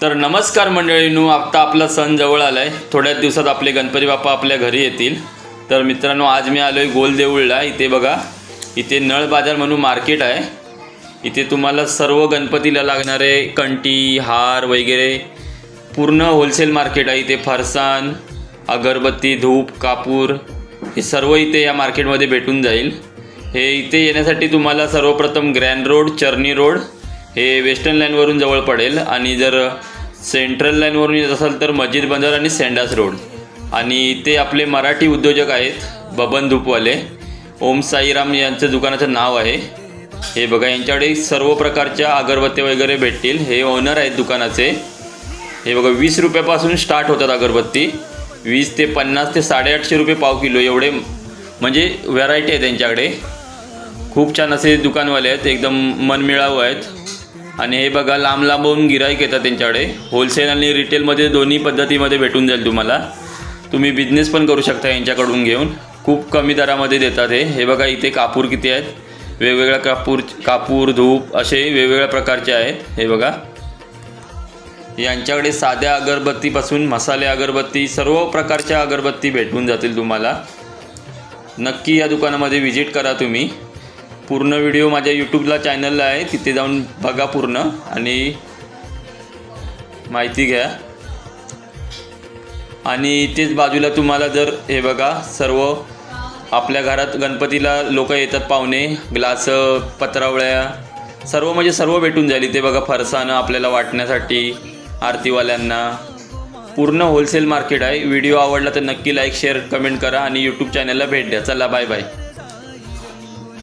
तर नमस्कार मंडळींनो, आता आपला सण जवळ आलाय। थोड्याच दिवसात आपले गणपती बाप्पा आपल्या घरी येतील। तर मित्रांनो, आज मी आलोय गोलदेऊळला। इथे बघा, इथे नळ बाजार म्हणून मार्केट आहे। इथे तुम्हाला सर्व गणपतीला लागणारे कंटी, हार वगैरे पूर्ण होलसेल मार्केट आहे। इथे फरसान, अगरबत्ती, धूप, कापूर हे सर्व इथे या मार्केटमध्ये भेटून जाईल। हे इथे येण्यासाठी तुम्हाला सर्वप्रथम ग्रँड रोड, चर्नी रोड हे वेस्टर्न लाईनवरून जवळ पडेल, आणि जर सेंट्रल लाईनवरून येत असाल तर मस्जिद बाजार आणि सेंडास रोड। आणि इथे आपले मराठी उद्योजक आहेत बबन धूपवाले, ओम साईराम यांचं दुकानाचं नाव आहे। हे बघा, यांच्याकडे सर्व प्रकारच्या अगरबत्त्या वगैरे भेटतील। हे ओनर आहेत दुकानाचे। हे बघा, 20 रुपयापासून स्टार्ट होतात अगरबत्ती। 20 ते 50 ते 850 रुपये पाव किलो एवढे म्हणजे व्हरायटी आहे त्यांच्याकडे। खूप छान असे दुकानवाले आहेत, एकदम मनमिळावू आहेत। आणि हे बघा, लांब लांबून गिराईक येतात त्यांच्याकडे। होलसेल आणि रिटेलमध्ये दोन्ही पद्धतीमध्ये भेटून जाईल तुम्हाला। तुम्ही बिझनेस पण करू शकता यांच्याकडून घेऊन, खूप कमी दरामध्ये देतात हे बघा, इथे कापूर किती आहेत, वेगवेगळ्या कापूर, धूप असे वेगवेगळ्या प्रकारचे आहेत। हे बघा, यांच्याकडे साध्या अगरबत्तीपासून मसाले अगरबत्ती सर्व प्रकारच्या अगरबत्ती भेटून जातील तुम्हाला। नक्की या दुकानामध्ये व्हिजिट करा तुम्ही। पूर्ण व्हिडिओ माझ्या यूट्यूबला चॅनलला आहे, तिथे जाऊन बघा पूर्ण आणि माहिती घ्या। आणि इथेच बाजूला तुम्हाला जर हे बघा, सर्व आपल्या घरात गणपतीला लोक येतात पाहुणे, ग्लास, पत्रावळ्या सर्व म्हणजे सर्व भेटून जाईल। इथे बघा, फरसाणं आपल्याला वाटण्यासाठी आरतीवाल्यांना पूर्ण होलसेल मार्केट आहे। व्हिडिओ आवडला तर नक्की लाईक, शेअर, कमेंट करा आणि यूट्यूब चॅनलला भेट द्या। चला, बाय बाय।